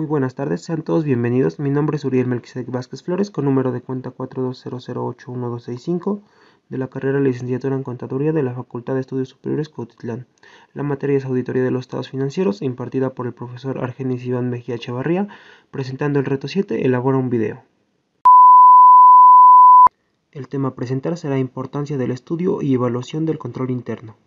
Muy buenas tardes, sean todos bienvenidos. Mi nombre es Uriel Melquisedec Vázquez Flores, con número de cuenta 4200081265, de la carrera Licenciatura en Contaduría de la Facultad de Estudios Superiores Cuautitlán. La materia es Auditoría de los Estados Financieros, impartida por el profesor Argenis Iván Mejía Chavarría. Presentando el reto 7, elabora un video. El tema a presentar será Importancia del estudio y evaluación del control interno.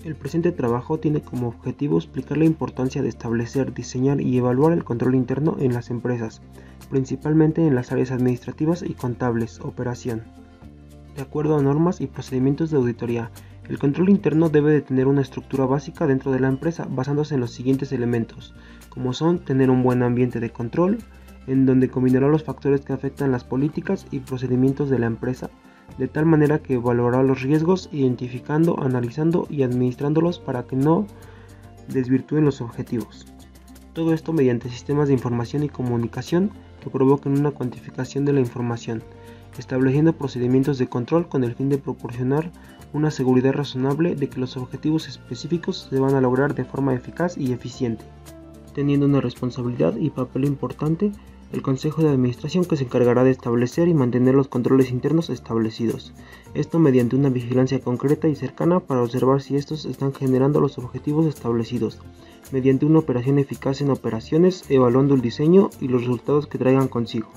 El presente trabajo tiene como objetivo explicar la importancia de establecer, diseñar y evaluar el control interno en las empresas, principalmente en las áreas administrativas y contables, operación. De acuerdo a normas y procedimientos de auditoría, el control interno debe de tener una estructura básica dentro de la empresa basándose en los siguientes elementos, como son tener un buen ambiente de control, en donde combinará los factores que afectan las políticas y procedimientos de la empresa, de tal manera que evaluará los riesgos identificando, analizando y administrándolos para que no desvirtúen los objetivos. Todo esto mediante sistemas de información y comunicación que provoquen una cuantificación de la información, estableciendo procedimientos de control con el fin de proporcionar una seguridad razonable de que los objetivos específicos se van a lograr de forma eficaz y eficiente, teniendo una responsabilidad y papel importante el Consejo de Administración, que se encargará de establecer y mantener los controles internos establecidos, esto mediante una vigilancia concreta y cercana para observar si estos están generando los objetivos establecidos, mediante una operación eficaz en operaciones, evaluando el diseño y los resultados que traigan consigo.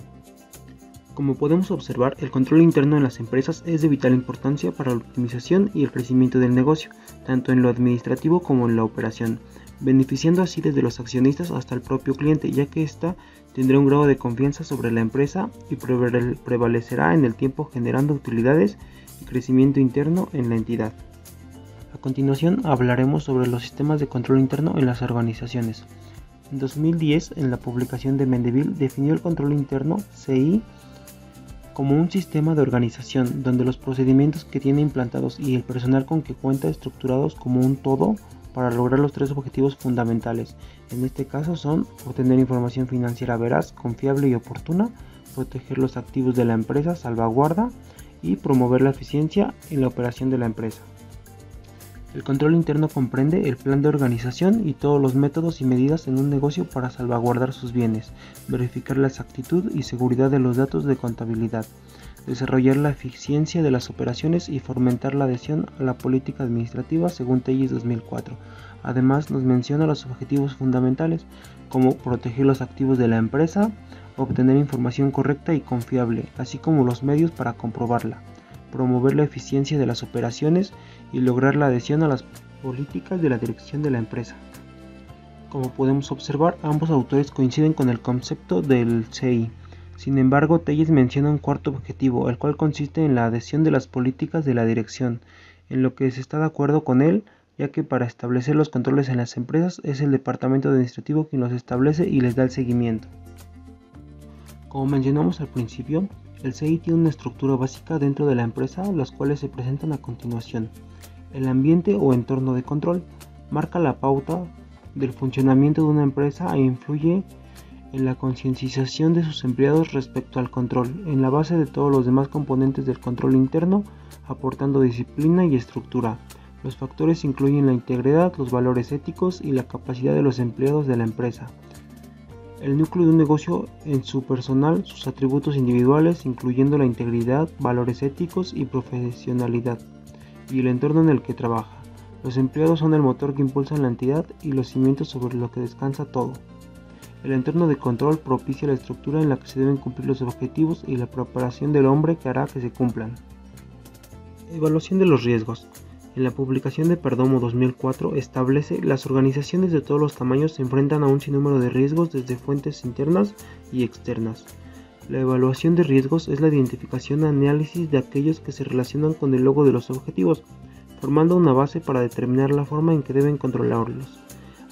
Como podemos observar, el control interno en las empresas es de vital importancia para la optimización y el crecimiento del negocio, tanto en lo administrativo como en la operación, beneficiando así desde los accionistas hasta el propio cliente, ya que ésta tendrá un grado de confianza sobre la empresa y prevalecerá en el tiempo, generando utilidades y crecimiento interno en la entidad. A continuación hablaremos sobre los sistemas de control interno en las organizaciones. En 2010, en la publicación de Mendeville, definió el control interno, CI, como un sistema de organización donde los procedimientos que tiene implantados y el personal con que cuenta estructurados como un todo para lograr los tres objetivos fundamentales. En este caso son obtener información financiera veraz, confiable y oportuna, proteger los activos de la empresa, salvaguarda y promover la eficiencia en la operación de la empresa. El control interno comprende el plan de organización y todos los métodos y medidas en un negocio para salvaguardar sus bienes, verificar la exactitud y seguridad de los datos de contabilidad, desarrollar la eficiencia de las operaciones y fomentar la adhesión a la política administrativa según TEIS 2004. Además, nos menciona los objetivos fundamentales, como proteger los activos de la empresa, obtener información correcta y confiable, así como los medios para comprobarla, promover la eficiencia de las operaciones y lograr la adhesión a las políticas de la dirección de la empresa. Como podemos observar, ambos autores coinciden con el concepto del CI. Sin embargo, Telles menciona un cuarto objetivo, el cual consiste en la adhesión de las políticas de la dirección, en lo que se está de acuerdo con él, ya que para establecer los controles en las empresas es el departamento administrativo quien los establece y les da el seguimiento. Como mencionamos al principio, el CI tiene una estructura básica dentro de la empresa, las cuales se presentan a continuación. El ambiente o entorno de control marca la pauta del funcionamiento de una empresa e influye en la concienciación de sus empleados respecto al control, en la base de todos los demás componentes del control interno, aportando disciplina y estructura. Los factores incluyen la integridad, los valores éticos y la capacidad de los empleados de la empresa. El núcleo de un negocio en su personal, sus atributos individuales, incluyendo la integridad, valores éticos y profesionalidad, y el entorno en el que trabaja. Los empleados son el motor que impulsa la entidad y los cimientos sobre los que descansa todo. El entorno de control propicia la estructura en la que se deben cumplir los objetivos y la preparación del hombre que hará que se cumplan. Evaluación de los riesgos. En la publicación de Perdomo 2004 establece: las organizaciones de todos los tamaños se enfrentan a un sinnúmero de riesgos desde fuentes internas y externas. La evaluación de riesgos es la identificación y análisis de aquellos que se relacionan con el logro de los objetivos, formando una base para determinar la forma en que deben controlarlos.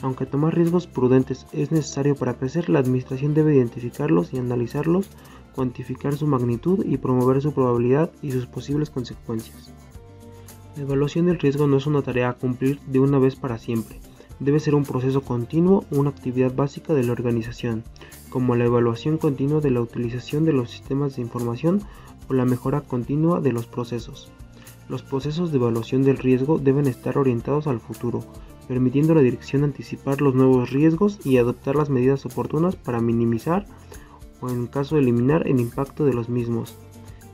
Aunque tomar riesgos prudentes es necesario para crecer, la administración debe identificarlos y analizarlos, cuantificar su magnitud y promover su probabilidad y sus posibles consecuencias. La evaluación del riesgo no es una tarea a cumplir de una vez para siempre. Debe ser un proceso continuo, una actividad básica de la organización, como la evaluación continua de la utilización de los sistemas de información o la mejora continua de los procesos. Los procesos de evaluación del riesgo deben estar orientados al futuro, permitiendo a la dirección anticipar los nuevos riesgos y adoptar las medidas oportunas para minimizar o en caso de eliminar el impacto de los mismos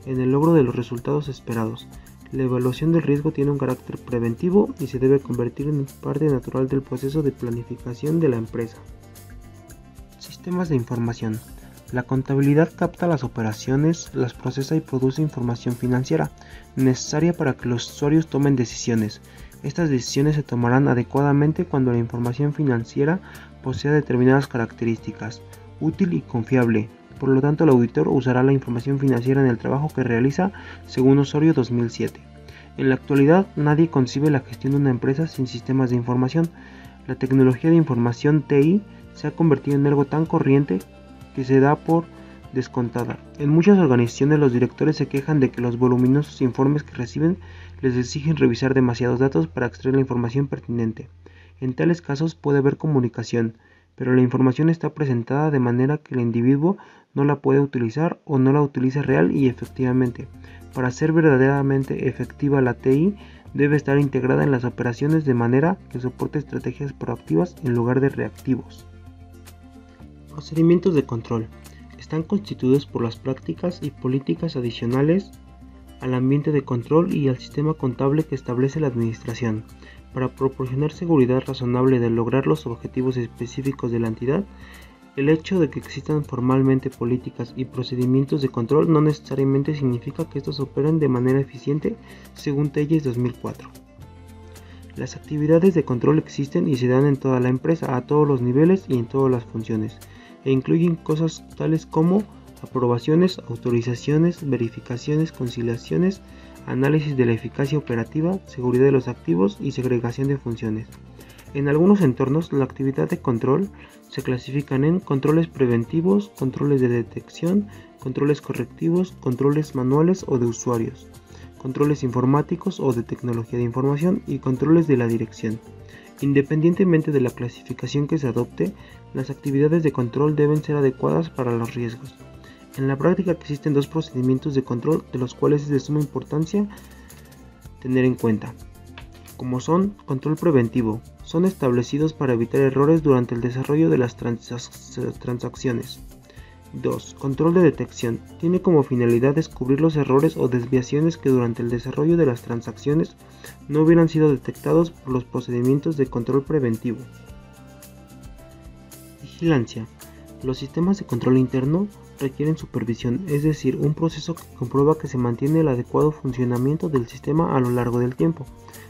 en el logro de los resultados esperados. La evaluación del riesgo tiene un carácter preventivo y se debe convertir en parte natural del proceso de planificación de la empresa. Sistemas de información. La contabilidad capta las operaciones, las procesa y produce información financiera necesaria para que los usuarios tomen decisiones. Estas decisiones se tomarán adecuadamente cuando la información financiera posea determinadas características, útil y confiable. Por lo tanto, el auditor usará la información financiera en el trabajo que realiza, según Osorio 2007. En la actualidad, nadie concibe la gestión de una empresa sin sistemas de información. La tecnología de información TI se ha convertido en algo tan corriente que se da por descontada. En muchas organizaciones los directores se quejan de que los voluminosos informes que reciben les exigen revisar demasiados datos para extraer la información pertinente. En tales casos puede haber comunicación, pero la información está presentada de manera que el individuo no la puede utilizar o no la utiliza real y efectivamente. Para ser verdaderamente efectiva la TI debe estar integrada en las operaciones de manera que soporte estrategias proactivas en lugar de reactivos. Procedimientos de control. Están constituidos por las prácticas y políticas adicionales al ambiente de control y al sistema contable que establece la administración. Para proporcionar seguridad razonable de lograr los objetivos específicos de la entidad, el hecho de que existan formalmente políticas y procedimientos de control no necesariamente significa que estos operen de manera eficiente, según Telles 2004. Las actividades de control existen y se dan en toda la empresa, a todos los niveles y en todas las funciones, e incluyen cosas tales como aprobaciones, autorizaciones, verificaciones, conciliaciones, análisis de la eficacia operativa, seguridad de los activos y segregación de funciones. En algunos entornos, la actividad de control se clasifican en controles preventivos, controles de detección, controles correctivos, controles manuales o de usuarios, controles informáticos o de tecnología de información y controles de la dirección. Independientemente de la clasificación que se adopte, las actividades de control deben ser adecuadas para los riesgos. En la práctica existen dos procedimientos de control de los cuales es de suma importancia tener en cuenta, como son control preventivo. Son establecidos para evitar errores durante el desarrollo de las transacciones. 2. Control de detección. Tiene como finalidad descubrir los errores o desviaciones que durante el desarrollo de las transacciones no hubieran sido detectados por los procedimientos de control preventivo. Vigilancia. Los sistemas de control interno requieren supervisión, es decir, un proceso que comprueba que se mantiene el adecuado funcionamiento del sistema a lo largo del tiempo.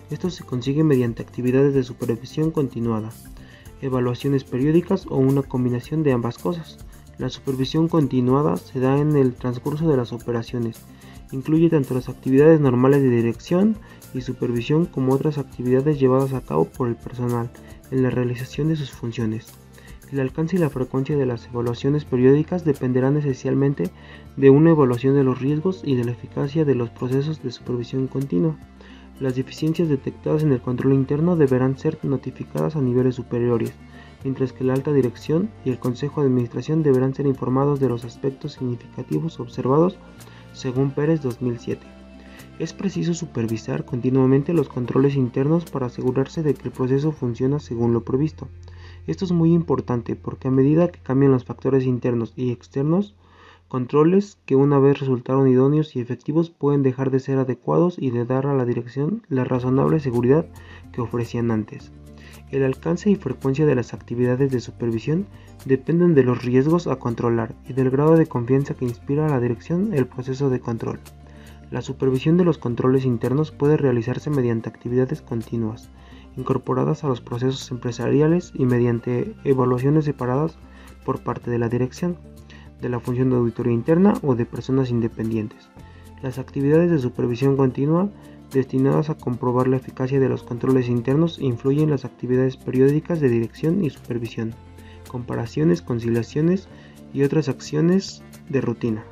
Esto se consigue mediante actividades de supervisión continuada, evaluaciones periódicas o una combinación de ambas cosas. La supervisión continuada se da en el transcurso de las operaciones. Incluye tanto las actividades normales de dirección y supervisión como otras actividades llevadas a cabo por el personal en la realización de sus funciones. El alcance y la frecuencia de las evaluaciones periódicas dependerán esencialmente de una evaluación de los riesgos y de la eficacia de los procesos de supervisión continua. Las deficiencias detectadas en el control interno deberán ser notificadas a niveles superiores, mientras que la alta dirección y el consejo de administración deberán ser informados de los aspectos significativos observados, según Pérez 2007. Es preciso supervisar continuamente los controles internos para asegurarse de que el proceso funciona según lo previsto. Esto es muy importante porque a medida que cambian los factores internos y externos, controles que una vez resultaron idóneos y efectivos pueden dejar de ser adecuados y de dar a la dirección la razonable seguridad que ofrecían antes. El alcance y frecuencia de las actividades de supervisión dependen de los riesgos a controlar y del grado de confianza que inspira a la dirección el proceso de control. La supervisión de los controles internos puede realizarse mediante actividades continuas, incorporadas a los procesos empresariales y mediante evaluaciones separadas por parte de la dirección, de la función de auditoría interna o de personas independientes. Las actividades de supervisión continua destinadas a comprobar la eficacia de los controles internos influyen en las actividades periódicas de dirección y supervisión, comparaciones, conciliaciones y otras acciones de rutina.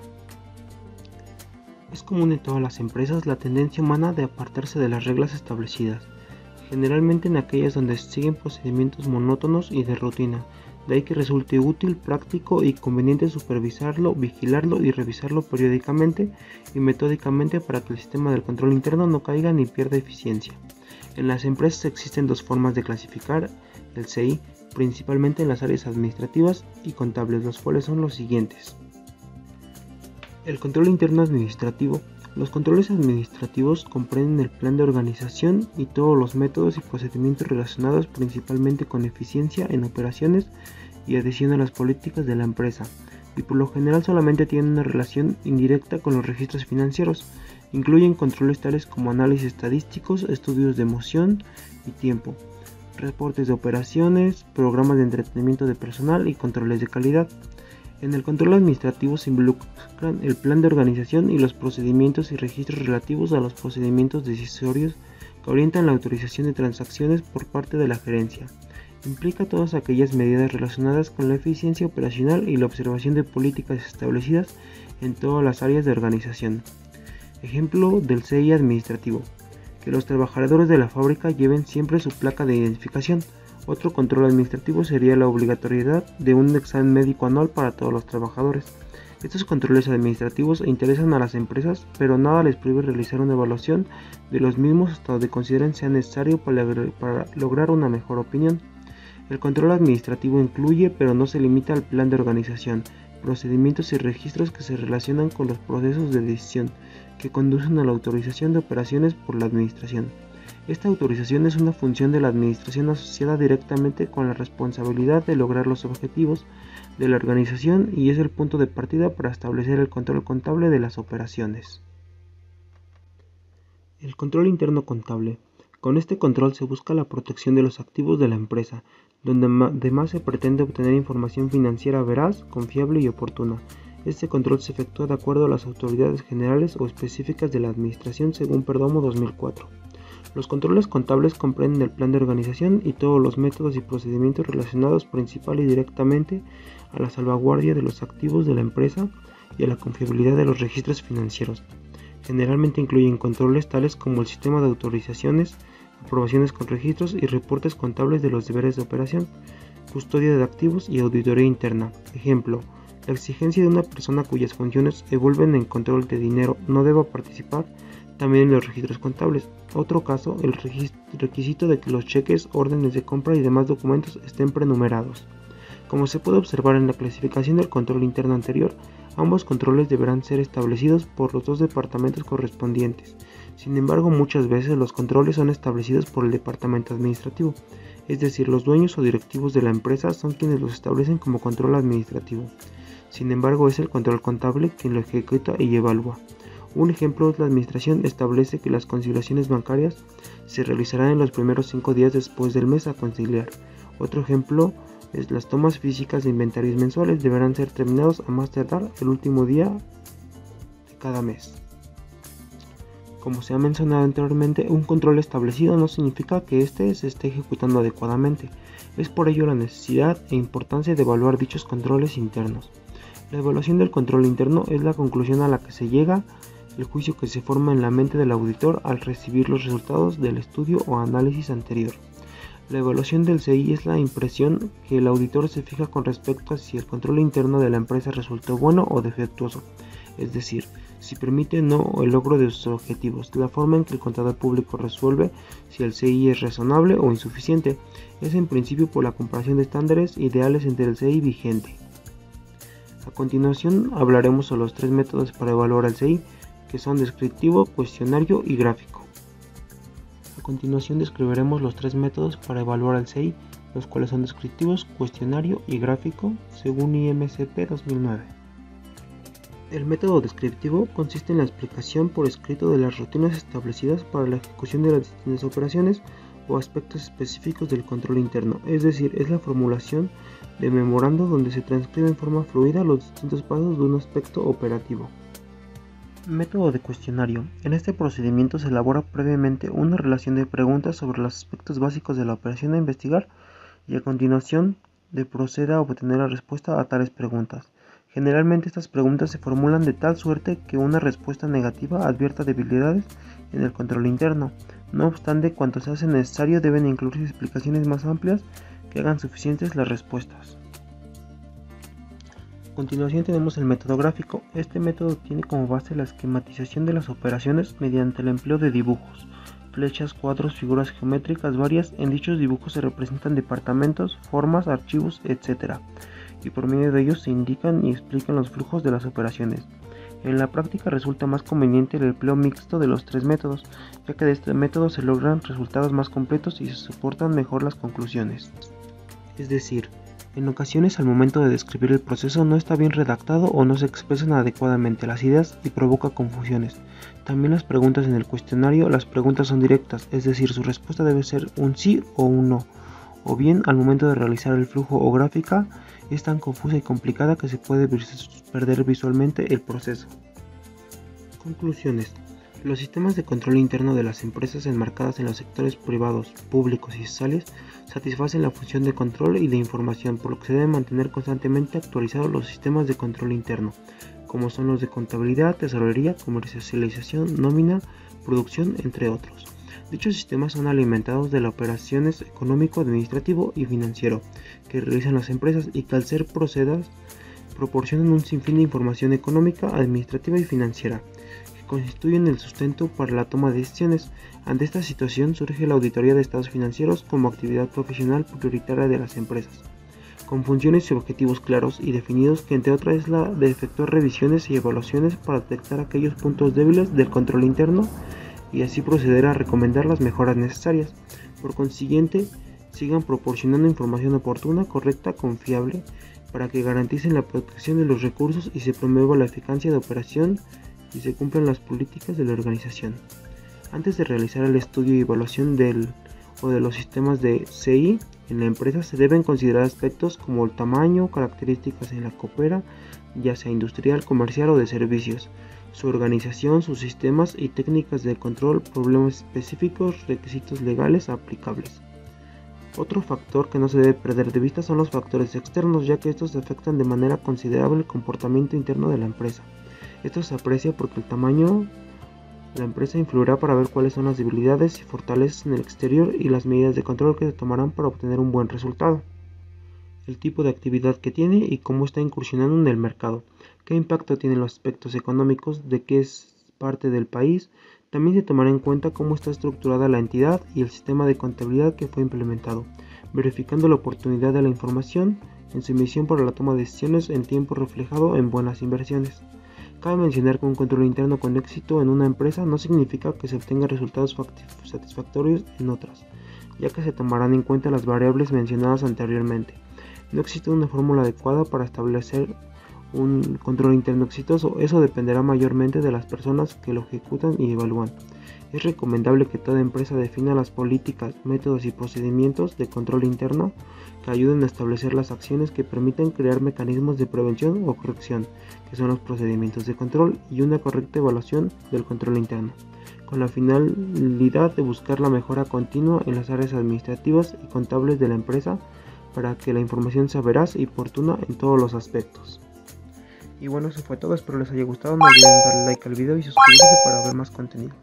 Es común en todas las empresas la tendencia humana de apartarse de las reglas establecidas, generalmente en aquellas donde se siguen procedimientos monótonos y de rutina. De ahí que resulte útil, práctico y conveniente supervisarlo, vigilarlo y revisarlo periódicamente y metódicamente para que el sistema del control interno no caiga ni pierda eficiencia. En las empresas existen dos formas de clasificar el CI, principalmente en las áreas administrativas y contables, los cuales son los siguientes. El control interno administrativo. Los controles administrativos comprenden el plan de organización y todos los métodos y procedimientos relacionados principalmente con eficiencia en operaciones y adhesión a las políticas de la empresa, y por lo general solamente tienen una relación indirecta con los registros financieros. Incluyen controles tales como análisis estadísticos, estudios de emoción y tiempo, reportes de operaciones, programas de entretenimiento de personal y controles de calidad. En el control administrativo se involucran el plan de organización y los procedimientos y registros relativos a los procedimientos decisorios que orientan la autorización de transacciones por parte de la gerencia. Implica todas aquellas medidas relacionadas con la eficiencia operacional y la observación de políticas establecidas en todas las áreas de organización. Ejemplo del CI administrativo: que los trabajadores de la fábrica lleven siempre su placa de identificación. Otro control administrativo sería la obligatoriedad de un examen médico anual para todos los trabajadores. Estos controles administrativos interesan a las empresas, pero nada les prohíbe realizar una evaluación de los mismos hasta donde consideren sea necesario para lograr una mejor opinión. El control administrativo incluye, pero no se limita al plan de organización, procedimientos y registros que se relacionan con los procesos de decisión que conducen a la autorización de operaciones por la administración. Esta autorización es una función de la administración asociada directamente con la responsabilidad de lograr los objetivos de la organización y es el punto de partida para establecer el control contable de las operaciones. El control interno contable. Con este control se busca la protección de los activos de la empresa, donde además se pretende obtener información financiera veraz, confiable y oportuna. Este control se efectúa de acuerdo a las autoridades generales o específicas de la administración según Perdomo 2004. Los controles contables comprenden el plan de organización y todos los métodos y procedimientos relacionados principal y directamente a la salvaguardia de los activos de la empresa y a la confiabilidad de los registros financieros. Generalmente incluyen controles tales como el sistema de autorizaciones, aprobaciones con registros y reportes contables de los deberes de operación, custodia de activos y auditoría interna. Ejemplo: la exigencia de una persona cuyas funciones envuelven en control de dinero no deba participar también en los registros contables. Otro caso, el requisito de que los cheques, órdenes de compra y demás documentos estén prenumerados. Como se puede observar en la clasificación del control interno anterior, ambos controles deberán ser establecidos por los dos departamentos correspondientes. Sin embargo, muchas veces los controles son establecidos por el departamento administrativo, es decir, los dueños o directivos de la empresa son quienes los establecen como control administrativo. Sin embargo, es el control contable quien lo ejecuta y evalúa. Un ejemplo es la administración establece que las conciliaciones bancarias se realizarán en los primeros 5 días después del mes a conciliar. Otro ejemplo es las tomas físicas de inventarios mensuales deberán ser terminados a más tardar el último día de cada mes. Como se ha mencionado anteriormente, un control establecido no significa que éste se esté ejecutando adecuadamente. Es por ello la necesidad e importancia de evaluar dichos controles internos. La evaluación del control interno es la conclusión a la que se llega, el juicio que se forma en la mente del auditor al recibir los resultados del estudio o análisis anterior. La evaluación del CI es la impresión que el auditor se fija con respecto a si el control interno de la empresa resultó bueno o defectuoso, es decir, si permite o no el logro de sus objetivos. La forma en que el contador público resuelve si el CI es razonable o insuficiente es en principio por la comparación de estándares ideales entre el CI vigente. A continuación hablaremos sobre los 3 métodos para evaluar el CI, que son descriptivo, cuestionario y gráfico. A continuación describiremos los 3 métodos para evaluar el CI, los cuales son descriptivos, cuestionario y gráfico, según IMCP 2009. El método descriptivo consiste en la explicación por escrito de las rutinas establecidas para la ejecución de las distintas operaciones o aspectos específicos del control interno, es decir, es la formulación de memorando donde se transcribe en forma fluida los distintos pasos de un aspecto operativo. Método de cuestionario. En este procedimiento se elabora previamente una relación de preguntas sobre los aspectos básicos de la operación a investigar y a continuación procede a obtener la respuesta a tales preguntas. Generalmente estas preguntas se formulan de tal suerte que una respuesta negativa advierta debilidades en el control interno. No obstante, cuando se hace necesario deben incluirse explicaciones más amplias que hagan suficientes las respuestas. A continuación tenemos el método gráfico. Este método tiene como base la esquematización de las operaciones mediante el empleo de dibujos. flechas, cuadros, figuras geométricas varias. En dichos dibujos se representan departamentos, formas, archivos, etc. Y por medio de ellos se indican y explican los flujos de las operaciones. En la práctica resulta más conveniente el empleo mixto de los tres métodos, ya que de este método se logran resultados más completos y se soportan mejor las conclusiones. Es decir, en ocasiones al momento de describir el proceso no está bien redactado o no se expresan adecuadamente las ideas y provoca confusiones. También las preguntas en el cuestionario, las preguntas son directas, es decir, su respuesta debe ser un sí o un no. O bien, al momento de realizar el flujo o gráfica, es tan confusa y complicada que se puede perder visualmente el proceso. Conclusiones. Los sistemas de control interno de las empresas enmarcadas en los sectores privados, públicos y sociales satisfacen la función de control y de información, por lo que se deben mantener constantemente actualizados los sistemas de control interno, como son los de contabilidad, tesorería, comercialización, nómina, producción, entre otros. Dichos sistemas son alimentados de las operaciones económico, administrativo y financiero que realizan las empresas y que al ser procesadas proporcionan un sinfín de información económica, administrativa y financiera que constituyen el sustento para la toma de decisiones. Ante esta situación surge la auditoría de estados financieros como actividad profesional prioritaria de las empresas, con funciones y objetivos claros y definidos, que entre otras es la de efectuar revisiones y evaluaciones para detectar aquellos puntos débiles del control interno y así proceder a recomendar las mejoras necesarias. Por consiguiente, sigan proporcionando información oportuna, correcta, confiable, para que garanticen la protección de los recursos y se promueva la eficacia de operación y se cumplan las políticas de la organización. Antes de realizar el estudio y evaluación de los sistemas de CI en la empresa, se deben considerar aspectos como el tamaño, características en la coopera, ya sea industrial, comercial o de servicios, su organización, sus sistemas y técnicas de control, problemas específicos, requisitos legales aplicables. Otro factor que no se debe perder de vista son los factores externos, ya que estos afectan de manera considerable el comportamiento interno de la empresa. Esto se aprecia porque el tamaño de la empresa influirá para ver cuáles son las debilidades y fortalezas en el exterior y las medidas de control que se tomarán para obtener un buen resultado. El tipo de actividad que tiene y cómo está incursionando en el mercado, qué impacto tienen los aspectos económicos, de qué es parte del país. También se tomará en cuenta cómo está estructurada la entidad y el sistema de contabilidad que fue implementado, verificando la oportunidad de la información en su emisión para la toma de decisiones en tiempo reflejado en buenas inversiones. Cabe mencionar que un control interno con éxito en una empresa no significa que se obtengan resultados satisfactorios en otras, ya que se tomarán en cuenta las variables mencionadas anteriormente. No existe una fórmula adecuada para establecer un control interno exitoso, eso dependerá mayormente de las personas que lo ejecutan y evalúan. Es recomendable que toda empresa defina las políticas, métodos y procedimientos de control interno que ayuden a establecer las acciones que permitan crear mecanismos de prevención o corrección, que son los procedimientos de control, y una correcta evaluación del control interno, con la finalidad de buscar la mejora continua en las áreas administrativas y contables de la empresa para que la información sea veraz y oportuna en todos los aspectos. Y bueno, eso fue todo, espero les haya gustado, no olviden darle like al video y suscribirse para ver más contenido.